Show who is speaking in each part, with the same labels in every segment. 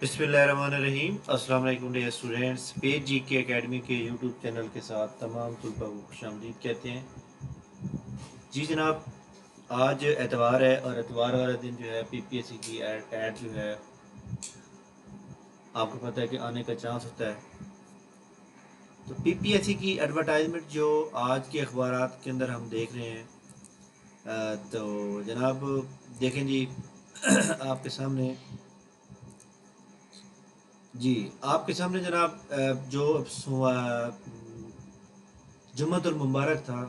Speaker 1: बिस्मिल्लाहिर्रहमानिर्रहीम। अस्सलाम वालेकुम डियर स्टूडेंट्स। पेज जी के एकेडमी के यूट्यूब चैनल के साथ तमाम तलबा को खुशामदीद कहते हैं। जी जनाब, आज एतवार है और एतवार वाले दिन जो है पीपीएससी की ऐड जो है आपको पता है कि आने का चांस होता है। तो पीपीएससी की एडवर्टाइजमेंट जो आज के अखबारात के अंदर हम देख रहे हैं, तो जनाब देखें जी आपके सामने जी आपके सामने जनाब जो जुम्मतुल मुबारक था।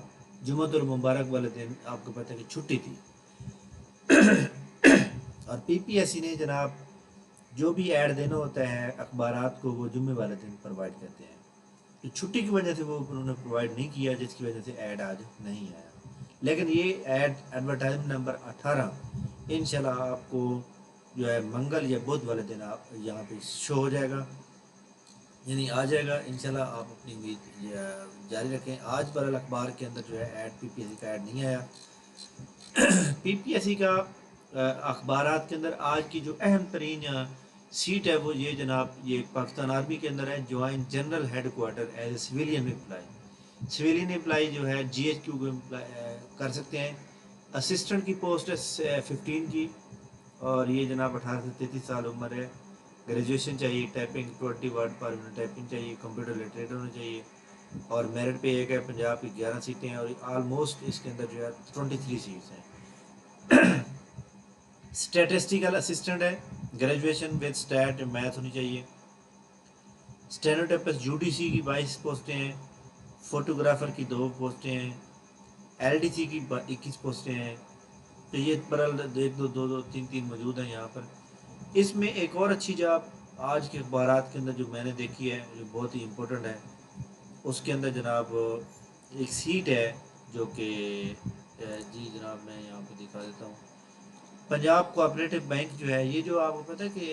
Speaker 1: जुम्मतुल मुबारक वाले दिन आपको पता है कि छुट्टी थी और पीपीएससी ने जनाब जो भी ऐड देना होता है अखबारात को वो जुम्मे वाले दिन प्रोवाइड करते हैं। तो छुट्टी की वजह से वो उन्होंने प्रोवाइड नहीं किया, जिसकी वजह से ऐड आज नहीं आया। लेकिन ये ऐड एडवर्टाइजमेंट नंबर 18 इंशाल्लाह आपको जो है मंगल या बुध वाले दिन आप यहाँ पे शो हो जाएगा, यानी आ जाएगा इंशाल्लाह। आप अपनी उम्मीद जारी रखें। आज बरल अखबार के अंदर जो है ऐड पीपीएससी का ऐड नहीं आया। पीपीएससी का अखबारात के अंदर आज की जो अहम तरीन सीट है वो ये जनाब, ये पाकिस्तान आर्मी के अंदर है। Joint general headquarter as a civilian employee. Civilian employee जो है जीएचक्यू को कर सकते हैं। असिस्टेंट की पोस्ट है 15 की, और ये जनाब 18 से 33 साल उम्र है। ग्रेजुएशन चाहिए, टाइपिंग 20 वर्ड पर मिनट टाइपिंग चाहिए, कंप्यूटर लिटरेट होना चाहिए, और मेरिट पे एक है। पंजाब की 11 सीटें हैं और ऑलमोस्ट इसके अंदर जो है 23 सीट्स हैं। स्टैटिस्टिकल असिस्टेंट है, ग्रेजुएशन विद स्टैट मैथ होनी चाहिए। स्टेनोटाइपिस्ट यूडीसी की 22 पोस्टें हैं। फोटोग्राफर की 2 पोस्टें हैं। एलडीसी की 21 पोस्टें हैं। तो ये बरल एक दो दो दो तीन तीन मौजूद हैं यहाँ पर। इसमें एक और अच्छी जॉब आज के अखबारात के अंदर जो मैंने देखी है, जो बहुत ही इम्पोर्टेंट है, उसके अंदर जनाब एक सीट है जो कि जी जनाब मैं यहाँ पे दिखा देता हूँ। पंजाब कोऑपरेटिव बैंक जो है, ये जो आपको पता है कि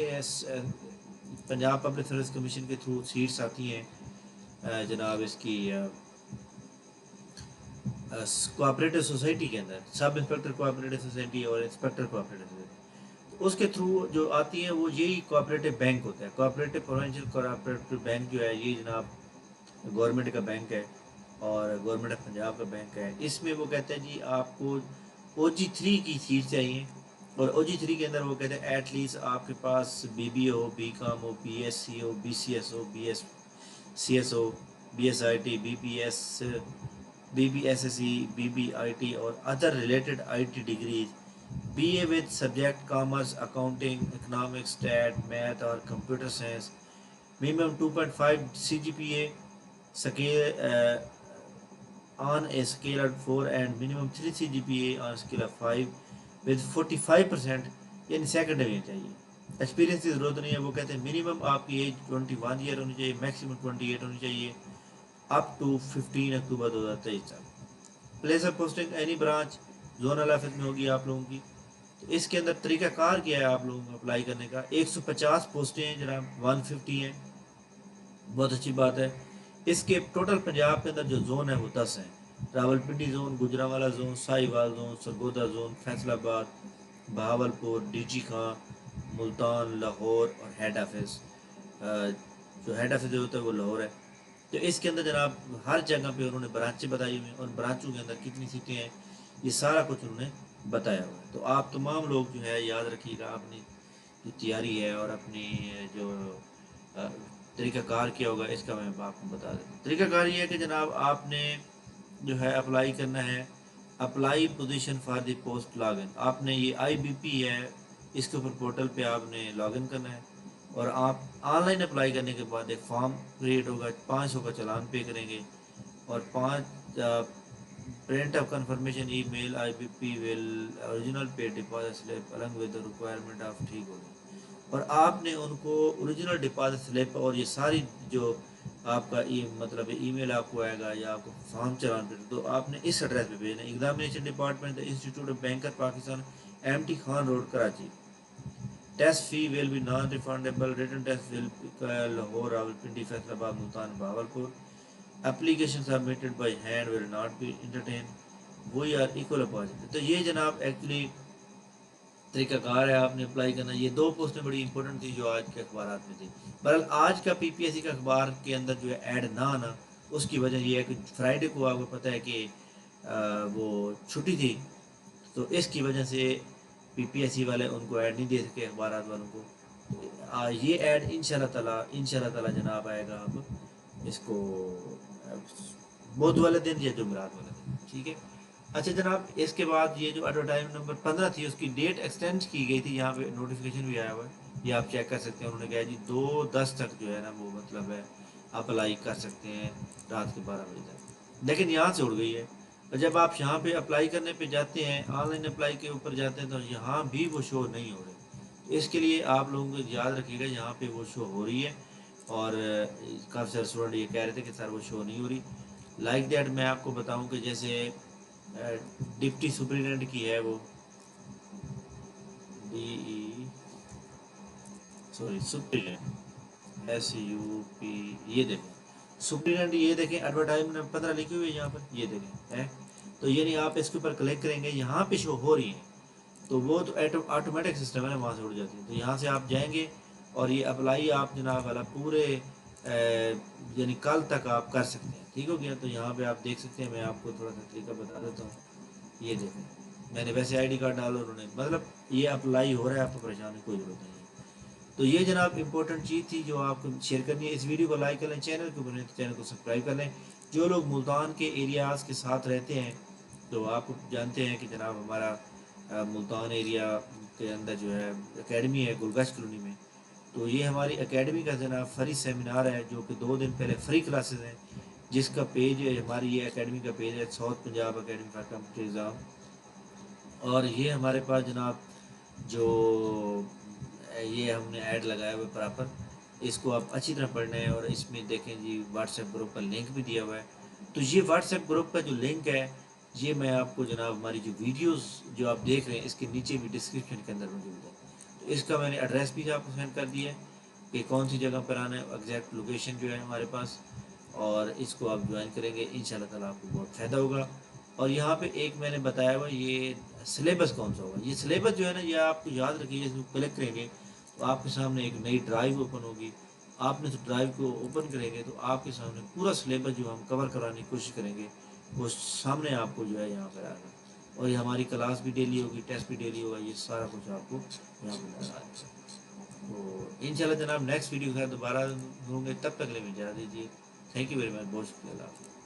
Speaker 1: पंजाब पब्लिक सर्विस कमीशन के थ्रू सीट्स आती हैं जनाब इसकी कोऑपरेटिव सोसाइटी के अंदर, सब इंस्पेक्टर कोऑपरेटिव सोसाइटी और इंस्पेक्टर कोऑपरेटिव सोसाइटी। तो उसके थ्रू जो आती है वो यही कोऑपरेटिव बैंक होता है। कोऑपरेटिव प्रोविंशियल कोऑपरेटिव बैंक जो है ये जनाब गवर्नमेंट का बैंक है और गवर्नमेंट ऑफ पंजाब का बैंक है। इसमें वो कहते हैं जी आपको OG3 की सीट चाहिए, और OG3 के अंदर वो कहते हैं एटलीस्ट आपके पास BBA हो, BCom हो, BSc हो, BCS हो, BScs हो, BSIT, BPS, BBSSE, BBIT और other related IT degrees, BA with subject commerce, accounting, economics, stat, math और computer science, minimum 2.5 CGPA, scale on a scale of 4 and minimum 3 CGPA on a scale of 5 with 45%, यानी secondary चाहिए। Experience की ज़रूरत नहीं है। वो कहते हैं मिनिमम आपकी एज 21 ईयर होनी चाहिए, मैक्सिमम 28 होनी चाहिए, अप टू 15 अक्टूबर 2023 तक। Place of posting any branch zonal office में होगी आप लोगों की। तो इसके अंदर तरीकाकार क्या है आप लोगों को अप्लाई करने का। 150 पोस्टें हैं जनाब, 150 हैं, बहुत अच्छी बात है। इसके टोटल पंजाब के अंदर जो जोन है वो 10 हैं। Rawalpindi zone, Gujranwala zone, Sahiwal zone, Sargodha zone, Faisalabad, Bahawalpur, DG Khan, Multan, Lahore और हेड ऑफिस, जो हेड ऑफिस जो होता है वो लाहौर है। तो इसके अंदर जनाब हर जगह पे उन्होंने ब्रांचें बताई हुई हैं और ब्रांचों के अंदर कितनी सीटें हैं ये सारा कुछ उन्होंने बताया हुआ है। तो आप तमाम लोग जो है याद रखिएगा अपनी जो तैयारी है और अपनी जो तरीक़ाकार क्या होगा इसका मैं आपको बता देता हूँ। तरीक़ाकार ये है कि जनाब आपने जो है अप्लाई करना है। Apply position for the post login, आपने ये IBP है, इसके ऊपर पोर्टल पे आपने लॉगिन करना है और आप ऑनलाइन अप्लाई करने के बाद एक फॉर्म क्रिएट होगा, 500 का चालान पे करेंगे और 5 print of confirmation email IBP will original pay deposit slip along with the requirement of, ठीक होगी। और आपने उनको ओरिजिनल डिपॉजिट स्लिप और ये सारी जो आपका मतलब ईमेल आपको आएगा या आपको फॉर्म चलान पे, तो आपने इस एड्रेस पे भेजना है। Examination department, the institute of banker Pakistan, MT Khan road, Karachi. Test fee will be non refundable. Written test will Lahore, Rawalpindi, Faisalabad, Multan, Bahawalpur. Application submitted by hand will not be entertain. We are equal opportunity. तो ये जनाब एक्चुअली طریقہ کار ہے آپ نے اپلائی کرنا. یہ 2 پوسٹیں بڑی امپورٹنٹ تھی جو آج کے اخبارات میں تھی. بہرحال آج کا پی پی ایس سی کا اخبار کے اندر جو ہے ایڈ نہ آنا، اس کی وجہ یہ ہے کہ فرائیڈے کو آپ کو پتہ ہے کہ وہ چھٹی تھی، تو اس کی وجہ سے پی پی ایس سی والے ان کو ایڈ نہیں دے سکے اخبارات والوں کو. یہ ایڈ انشاءاللہ جناب آئے گا اب اس کو بدھ والے دن یا جمعرات والے دن. ٹھیک ہے. اچھا جناب، اس کے بعد یہ جو ایڈورٹائز نمبر 15 تھی اس کی ڈیٹ ایکسٹینڈ کی گئی تھی. یہاں پہ نوٹیفیکیشن بھی آیا ہوا ہے، یہ آپ چیک کر سکتے ہیں. انہوں نے کہا جی 2/10 تک جو ہے نا وہ مطلب ہے اپلائی کر سکتے ہیں رات کے 12 بجے تک، لیکن یہاں سے اڑ گئی ہے. اور جب آپ یہاں پہ اپلائی کرنے پہ جاتے ہیں، آن لائن اپلائی کے اوپر جاتے ہیں، تو یہاں بھی وہ شو نہیں ہو رہی. اس کے لیے آپ لوگوں کو یاد رکھیے گا یہاں پہ وہ شو ہو رہی ہے. اور کافی سارے اسٹوڈنٹ یہ کہہ رہے تھے کہ سر وہ شو نہیں ہو رہی. لائک دیٹ میں آپ کو بتاؤں کہ جیسے ڈپٹی سپرنٹینڈنٹ کی ہے وہ D E sorry superintendent SUP. یہ دیکھیں سپرنٹینڈنٹ، یہ دیکھیں ایڈورٹائزمنٹ 15 لکھی ہوئی ہے یہاں پر، یہ دیکھیں ہے. تو یعنی آپ اس کے اوپر کلک کریں گے، یہاں پہ شو ہو رہی ہیں، تو وہ تو آٹومیٹک سسٹم ہے نا، وہاں سے اڑ جاتی ہے. تو یہاں سے آپ جائیں گے اور یہ اپلائی آپ جناب والا پورے یعنی کل تک آپ کر سکتے ہیں. ٹھیک ہو گیا. تو یہاں پہ آپ دیکھ سکتے ہیں، میں آپ کو تھوڑا سا طریقہ بتا دیتا ہوں. یہ دیکھیں میں نے ویسے آئی ڈی کارڈ ڈالا، انہوں نے مطلب یہ اپلائی ہو رہا ہے، آپ کو پریشان کی کوئی ضرورت نہیں ہے. تو یہ جناب امپورٹنٹ چیز تھی جو آپ کو شیئر کرنی ہے. اس ویڈیو کو لائک کر لیں، چینل کو بنیں تو چینل کو سبسکرائب کر لیں. جو لوگ ملتان کے ایریاز کے ساتھ رہتے ہیں تو آپ جانتے ہیں کہ جناب ہمارا ملتان ایریا کے اندر جو ہے اکیڈمی ہے گلگش کالونی میں. تو یہ ہماری اکیڈمی کا جناب فری سیمینار ہے جو کہ 2 دن پہلے فری کلاسز ہیں، جس کا پیج ہے ہماری یہ اکیڈمی کا پیج ہے south Punjab academy for competitive exam. اور یہ ہمارے پاس جناب جو یہ ہم نے ایڈ لگایا ہوا پراپر، اس کو آپ اچھی طرح پڑھنا ہے. اور اس میں دیکھیں جی واٹس ایپ گروپ کا لنک بھی دیا ہوا ہے. تو یہ واٹس ایپ گروپ کا جو لنک ہے یہ میں آپ کو جناب ہماری جو ویڈیوز جو آپ دیکھ رہے ہیں اس کے نیچے بھی ڈسکرپشن کے اندر موجود ہے. تو اس کا میں نے ایڈریس بھی آپ کو سینڈ کر دیا ہے کہ کون سی جگہ پر آنا ہے، ایگزیکٹ لوکیشن جو ہے ہمارے پاس. اور اس کو آپ جوائن کریں گے انشاءاللہ تعالیٰ آپ کو بہت فائدہ ہوگا. اور یہاں پہ ایک میں نے بتایا ہوا یہ سلیبس کون سا ہوگا. یہ سلیبس جو ہے نا یہ آپ کو یاد رکھیے، اس کو کلک کریں گے تو آپ کے سامنے ایک نئی ڈرائیو اوپن ہوگی. آپ نے تو ڈرائیو کو اوپن کریں گے تو آپ کے سامنے پورا سلیبس جو ہم کور کرانے کی کوشش کریں گے وہ سامنے آپ کو جو ہے یہاں پر آ گا. اور یہ ہماری کلاس بھی ڈیلی ہوگی، ٹیسٹ بھی ڈیلی ہوگا، یہ سارا کچھ آپ کو یہاں پہ نظر آ جائے گا. تو انشاءاللہ جناب نیکسٹ ویڈیو کے ساتھ دوبارہ ہوں گے، تب تک لے میں اجازت دیجیے. تھینک یو ویری مچ، بہت شکریہ. اللہ حافظ.